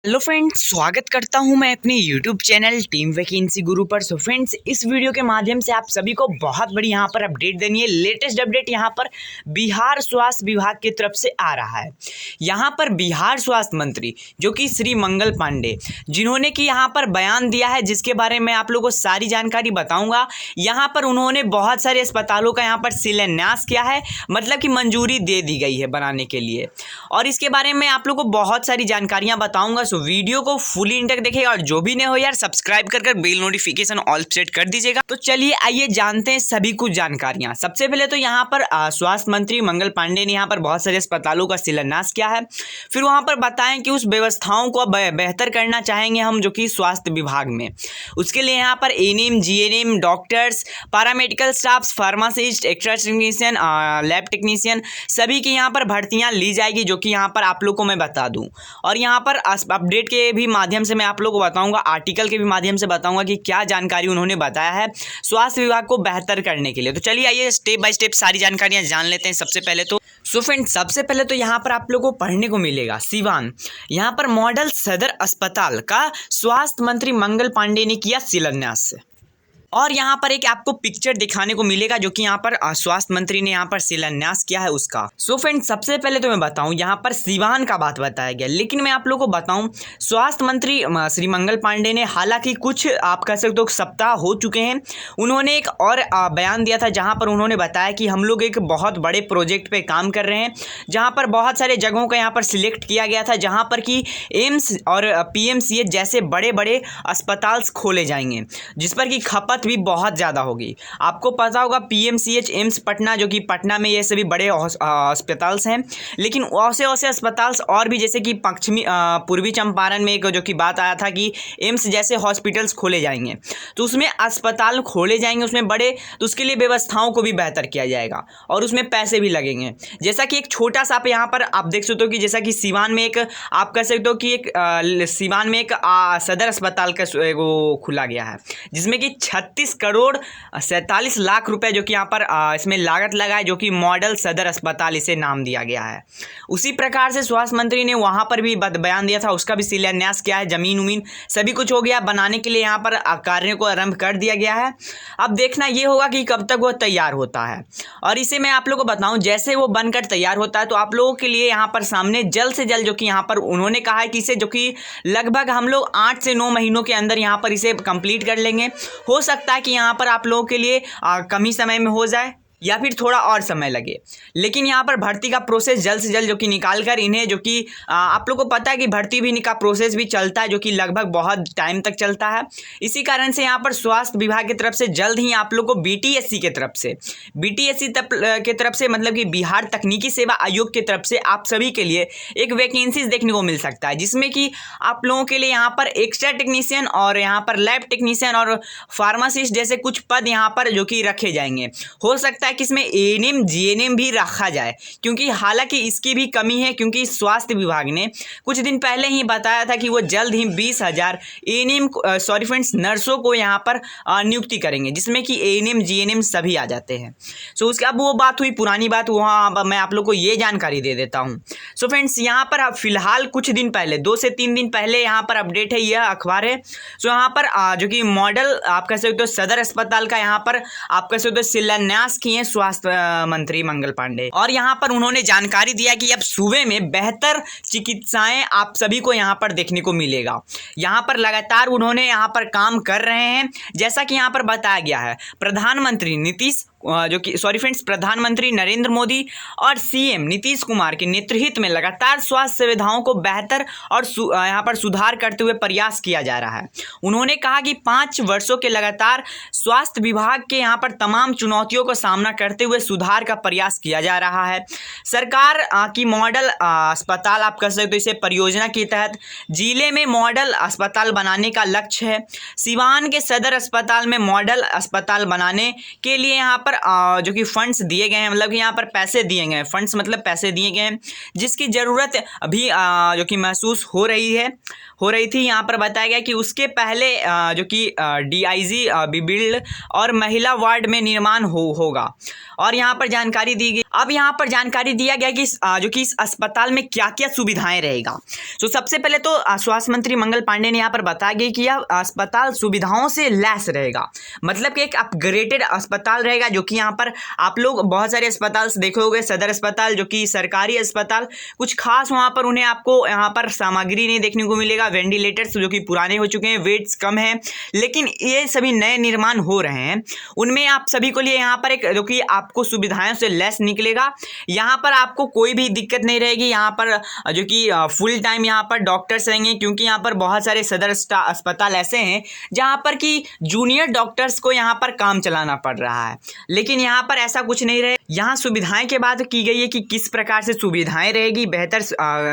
Hello friends, स्वागत करता हूं मैं अपने यूट्यूब चैनल टीम वैकेंसी गुरु पर। सो फ्रेंड्स, इस वीडियो के माध्यम से आप सभी को बहुत बड़ी यहां पर अपडेट देनी है। लेटेस्ट अपडेट यहां पर बिहार स्वास्थ्य विभाग की तरफ से आ रहा है। यहां पर बिहार स्वास्थ्य मंत्री जो कि श्री मंगल पांडे, जिन्होंने कि यहां पर बयान दिया है, जिसके बारे में आप लोगों को सारी जानकारी बताऊंगा। यहां पर उन्होंने बहुत सारे अस्पतालों का यहां पर शिलान्यास किया है, मतलब कि मंजूरी दे दी गई है बनाने के लिए, और इसके बारे में आप लोगों को बहुत सारी जानकारियां बताऊंगा। सो वीडियो को फुली इंड तक देखिएगा, और जो भी नहीं हो यार सब्सक्राइब कर बेल नोटिफिकेशन ऑल सेट कर दीजिएगा। तो चलिए आइए जानते हैं सभी कुछ जानकारियां। सबसे पहले तो यहाँ पर स्वास्थ्य मंत्री मंगल पांडे ने यहाँ पर बहुत सारे अस्पतालों का शिलान्यास किया है। फिर वहाँ पर बताएं कि उस व्यवस्थाओं को बेहतर करना चाहेंगे हम, जो कि स्वास्थ्य विभाग में। उसके लिए यहाँ पर ANM, GNM, doctors, paramedical staff, pharmacist, extra technician, lab technician, सभी की यहाँ पर भर्तियाँ ली जाएगी, जो कि यहाँ पर आप लोग को मैं बता दूँ। और यहाँ पर अपडेट के भी माध्यम से मैं आप लोगों को बताऊंगा, आर्टिकल के भी माध्यम से बताऊंगा कि क्या जानकारी उन्होंने बताया है स्वास्थ्य विभाग को बेहतर करने के लिए। तो चलिए आइए स्टेप बाय स्टेप सारी जानकारियां जान लेते हैं। सबसे पहले तो फ्रेंड्स, सबसे पहले तो यहाँ पर आप लोगों को पढ़ने को मिलेगा सिवान, यहाँ पर मॉडल सदर अस्पताल का स्वास्थ्य मंत्री मंगल पांडे ने किया शिलान्यास। और यहाँ पर एक आपको पिक्चर दिखाने को मिलेगा, जो कि यहाँ पर स्वास्थ्य मंत्री ने यहाँ पर शिलान्यास किया है उसका। सो फ्रेंड्स, सबसे पहले तो मैं बताऊँ, यहाँ पर सिवान का बात बताया गया, लेकिन मैं आप लोगों को बताऊँ स्वास्थ्य मंत्री श्री मंगल पांडे ने, हालांकि कुछ आप कह सकते हो सप्ताह हो चुके हैं, उन्होंने एक और बयान दिया था, जहाँ पर उन्होंने बताया कि हम लोग एक बहुत बड़े प्रोजेक्ट पे काम कर रहे हैं, जहाँ पर बहुत सारे जगहों का यहाँ पर सिलेक्ट किया गया था, जहाँ पर कि एम्स और पीएमसीएच जैसे बड़े बड़े अस्पताल खोले जाएंगे, जिस पर कि खपत भी बहुत ज़्यादा होगी। आपको पता होगा पीएमसीएच, एम्स पटना, जो कि पटना में ये सभी बड़े अस्पताल्स हैं, लेकिन वैसे अस्पताल्स और भी, जैसे कि पूर्वी चंपारण में एक जो कि बात आया था कि एम्स जैसे हॉस्पिटल्स खोले जाएंगे, तो उसमें अस्पताल खोले जाएंगे उसमें बड़े, तो उसके लिए व्यवस्थाओं को भी बेहतर किया जाएगा और उसमें पैसे भी लगेंगे। जैसा कि एक छोटा सा यहाँ पर आप देख सकते हो कि जैसा कि सिवान में एक आप कह सकते हो कि एक सिवान में एक सदर अस्पताल का वो खुला गया है, जिसमें कि 36 करोड़ 47 लाख रुपए जो कि यहाँ पर इसमें लागत लगा है, जो कि मॉडल सदर अस्पताल इसे नाम दिया गया है। उसी प्रकार से स्वास्थ्य मंत्री ने वहाँ पर भी बयान दिया था, उसका भी शिलान्यास किया है। जमीन उमीन सभी कुछ हो गया, बनाने के लिए यहाँ पर कार्य को आरंभ कर दिया गया है। अब देखना ये होगा कि कब तक वो तैयार होता है, और इसे मैं आप लोगों को बताऊँ, जैसे वो बनकर तैयार होता है तो आप लोगों के लिए यहाँ पर सामने जल्द से जल्द, जो कि यहाँ पर उन्होंने कहा है कि इसे, जो कि लगभग हम लोग 8 से 9 महीनों के अंदर यहाँ पर इसे कंप्लीट कर लेंगे। हो सकता है कि यहाँ पर आप लोगों के लिए कम ही समय में हो जाए, या फिर थोड़ा और समय लगे, लेकिन यहाँ पर भर्ती का प्रोसेस जल्द से जल्द जो कि निकाल कर इन्हें, जो कि आप लोग को पता है कि भर्ती भी का प्रोसेस भी चलता है, जो कि लगभग बहुत टाइम तक चलता है। इसी कारण से यहाँ पर स्वास्थ्य विभाग की तरफ से जल्द ही आप लोग को बीटीएससी के तरफ से, के तरफ से, मतलब कि बिहार तकनीकी सेवा आयोग की तरफ से आप सभी के लिए एक वैकेंसीज देखने को मिल सकता है, जिसमें कि आप लोगों के लिए यहाँ पर एक्स्ट्रा टेक्नीशियन और यहाँ पर लैब टेक्नीशियन और फार्मासिस्ट जैसे कुछ पद यहाँ पर जो कि रखे जाएंगे। हो सकता है कि इसमें एएनएम, जीएनएम भी रखा जाए, क्योंकि हालांकि इसकी भी कमी है, क्योंकि स्वास्थ्य विभाग ने कुछ दिन पहले ही बताया था कि वो जल्द ही 20,000 एएनएम फ्रेंड्स नर्सों को यहाँ पर नियुक्ति करेंगे, जिसमें कि एएनएम, जीएनएम सभी आ जाते हैं। सो उसके अब वो बात हुई पुरानी बात, वहाँ मैं आप लोग को ये जानकारी दे देता हूँ। सो फ्रेंड्स, यहाँ पर फिलहाल कुछ दिन पहले, 2 से 3 दिन पहले यहाँ पर अपडेट है, यह अखबार है। सो यहाँ पर जो कि मॉडल आप कह सकते हो सदर अस्पताल का यहाँ पर आप कह सकते हो शिलान्यास किए स्वास्थ्य मंत्री मंगल पांडे, और यहाँ पर उन्होंने जानकारी दिया कि अब सूबे में बेहतर चिकित्साएं आप सभी को यहाँ पर देखने को मिलेगा। यहाँ पर लगातार उन्होंने यहाँ पर काम कर रहे हैं, जैसा कि यहाँ पर बताया गया है। प्रधानमंत्री नरेंद्र मोदी और सीएम नीतीश कुमार के नेतृत्व में लगातार स्वास्थ्य सुविधाओं को बेहतर और यहाँ पर सुधार करते हुए प्रयास किया जा रहा है। उन्होंने कहा कि 5 वर्षों के लगातार स्वास्थ्य विभाग के यहाँ पर तमाम चुनौतियों का सामना करते हुए सुधार का प्रयास किया जा रहा है। सरकार की मॉडल अस्पताल आप कह सकते हो इसे परियोजना के तहत जिले में मॉडल अस्पताल बनाने का लक्ष्य है। सिवान के सदर अस्पताल में मॉडल अस्पताल बनाने के लिए यहाँ पर जो कि फंड्स दिए गए हैं, मतलब कि यहाँ पर पैसे दिए गए हैं, फंड्स मतलब पैसे दिए गए हैं, जिसकी ज़रूरत अभी जो कि महसूस हो रही है। हो रही थी। यहाँ पर बताया गया कि उसके पहले जो कि DIG बिल्ड और महिला वार्ड में निर्माण होगा और यहाँ पर जानकारी दी गई। अब यहाँ पर जानकारी दिया गया कि जो कि इस अस्पताल में क्या क्या सुविधाएं रहेगा। तो सबसे पहले तो स्वास्थ्य मंत्री मंगल पांडे ने यहाँ पर बताया गया कि यह अस्पताल सुविधाओं से लैस रहेगा, मतलब कि एक अपग्रेडेड अस्पताल रहेगा। जो कि यहाँ पर आप लोग बहुत सारे अस्पताल देखे होंगे, सदर अस्पताल जो कि सरकारी अस्पताल, कुछ खास वहाँ पर उन्हें आपको यहाँ पर सामग्री नहीं देखने को मिलेगा, वेंटिलेटर्स जो कि पुराने हो चुके हैं, वेट्स कम है, लेकिन ये सभी नए निर्माण हो रहे हैं, उनमें आप सभी को लिए यहाँ पर एक जो कि आपको सुविधाओं से लेस निकलेगा। यहाँ पर आपको कोई भी दिक्कत नहीं रहेगी। यहाँ पर जो कि फुल टाइम यहाँ पर डॉक्टर्स रहेंगे, क्योंकि यहाँ पर बहुत सारे सदर अस्पताल ऐसे हैं जहाँ पर कि जूनियर डॉक्टर्स को यहाँ पर काम चलाना पड़ रहा है, लेकिन यहाँ पर ऐसा कुछ नहीं रहे। यहाँ सुविधाएं के बात की गई है कि किस प्रकार से सुविधाएं रहेगी, बेहतर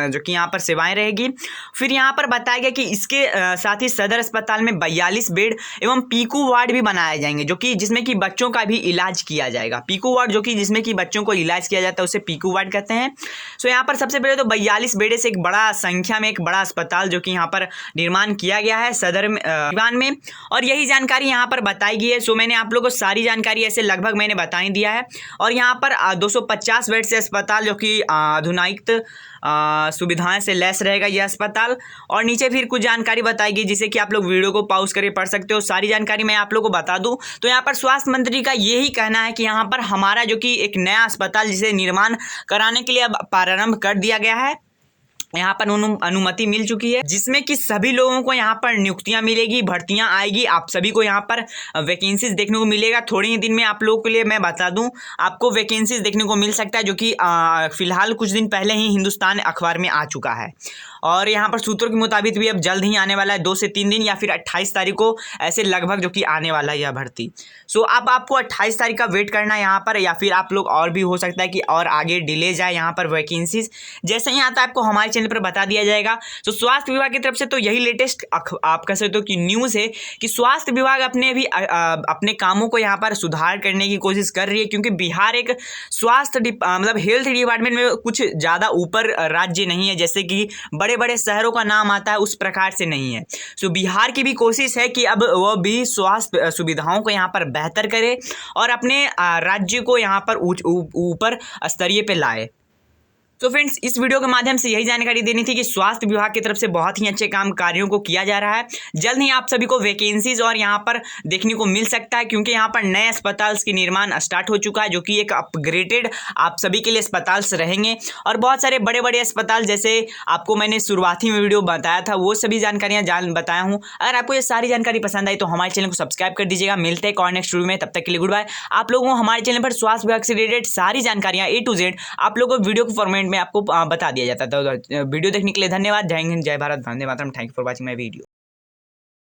जो कि यहाँ पर सेवाएं रहेगी। फिर यहाँ पर बताया गया कि इसके साथ ही सदर अस्पताल में 42 बेड एवं पीकू वार्ड भी बनाए जाएंगे, जो कि जिसमें कि बच्चों का भी इलाज किया जाएगा। पीकू वार्ड जो कि जिसमें कि बच्चों को इलाज किया जाता है उसे पीकू वार्ड कहते हैं। सो यहाँ पर सबसे पहले तो 42 बेड से एक बड़ा संख्या में एक बड़ा अस्पताल जो कि यहाँ पर निर्माण किया गया है सदर में और यही जानकारी यहाँ पर बताई गई है। सो मैंने आप लोगों को सारी जानकारी ऐसे लगभग मैंने बता ही दिया है। और यहाँ पर 250 बेड से अस्पताल जो कि आधुनिक सुविधाएं से लैस रहेगा यह अस्पताल। और नीचे फिर कुछ जानकारी बताएगी जिसे कि आप लोग वीडियो को पॉज करके पढ़ सकते हो। सारी जानकारी मैं आप लोगों को बता दूं तो यहाँ पर स्वास्थ्य मंत्री का यही कहना है कि यहाँ पर हमारा जो कि एक नया अस्पताल जिसे निर्माण कराने के लिए अब प्रारंभ कर दिया गया है, यहाँ पर अनुमति मिल चुकी है, जिसमें कि सभी लोगों को यहाँ पर नियुक्तियां मिलेगी, भर्तियां आएगी, आप सभी को यहाँ पर वैकेंसीज देखने को मिलेगा। थोड़े ही दिन में आप लोगों के लिए मैं बता दूं आपको वैकेंसीज देखने को मिल सकता है, जो कि फिलहाल कुछ दिन पहले ही हिंदुस्तान अखबार में आ चुका है। और यहाँ पर सूत्रों के मुताबिक भी अब जल्द ही आने वाला है, 2 से 3 दिन या फिर 28 तारीख को ऐसे लगभग जो कि आने वाला है यह भर्ती। सो अब आपको 28 तारीख का वेट करना है यहाँ पर, या फिर आप लोग और भी हो सकता है कि और आगे डिले जाए यहाँ पर वैकेंसीज। जैसे ही आता है आपको हमारे चैनल पर बता दिया जाएगा। तो स्वास्थ्य विभाग की तरफ से तो यही लेटेस्ट आप कह सकते हो कि न्यूज़ है कि स्वास्थ्य विभाग अपने कामों को यहाँ पर सुधार करने की कोशिश कर रही है, क्योंकि बिहार एक स्वास्थ्य मतलब हेल्थ डिपार्टमेंट में कुछ ज़्यादा ऊपर राज्य नहीं है, जैसे कि बड़े बड़े शहरों का नाम आता है उस प्रकार से नहीं है। सो बिहार की भी कोशिश है कि अब वह भी स्वास्थ्य सुविधाओं को यहाँ पर बेहतर करे और अपने राज्य को यहाँ पर ऊपर स्तरीय पे लाए। तो फ्रेंड्स, इस वीडियो के माध्यम से यही जानकारी देनी थी कि स्वास्थ्य विभाग की तरफ से बहुत ही अच्छे कार्यों को किया जा रहा है। जल्द ही आप सभी को वैकेंसीज और यहाँ पर देखने को मिल सकता है, क्योंकि यहाँ पर नए अस्पताल की निर्माण स्टार्ट हो चुका है, जो कि एक अपग्रेडेड आप सभी के लिए अस्पताल रहेंगे। और बहुत सारे बड़े बड़े अस्पताल जैसे आपको मैंने शुरुआती में वीडियो बताया था वो सभी जानकारियाँ बताया हूँ। अगर आपको ये सारी जानकारी पसंद आई तो हमारे चैनल को सब्सक्राइब कर दीजिएगा। मिलते हैं और नेक्स्ट वीडियो में, तब तक के लिए गुड बाय। आप लोगों को हमारे चैनल पर स्वास्थ्य विभाग से रिलेटेड सारी जानकारियाँ A to Z आप लोगों को वीडियो के फॉर्मेट में आपको बता दिया जाता है। तो वीडियो देखने के लिए धन्यवाद। जय हिंद, जय भारत, वंदे मातरम। Thank you for watching my video.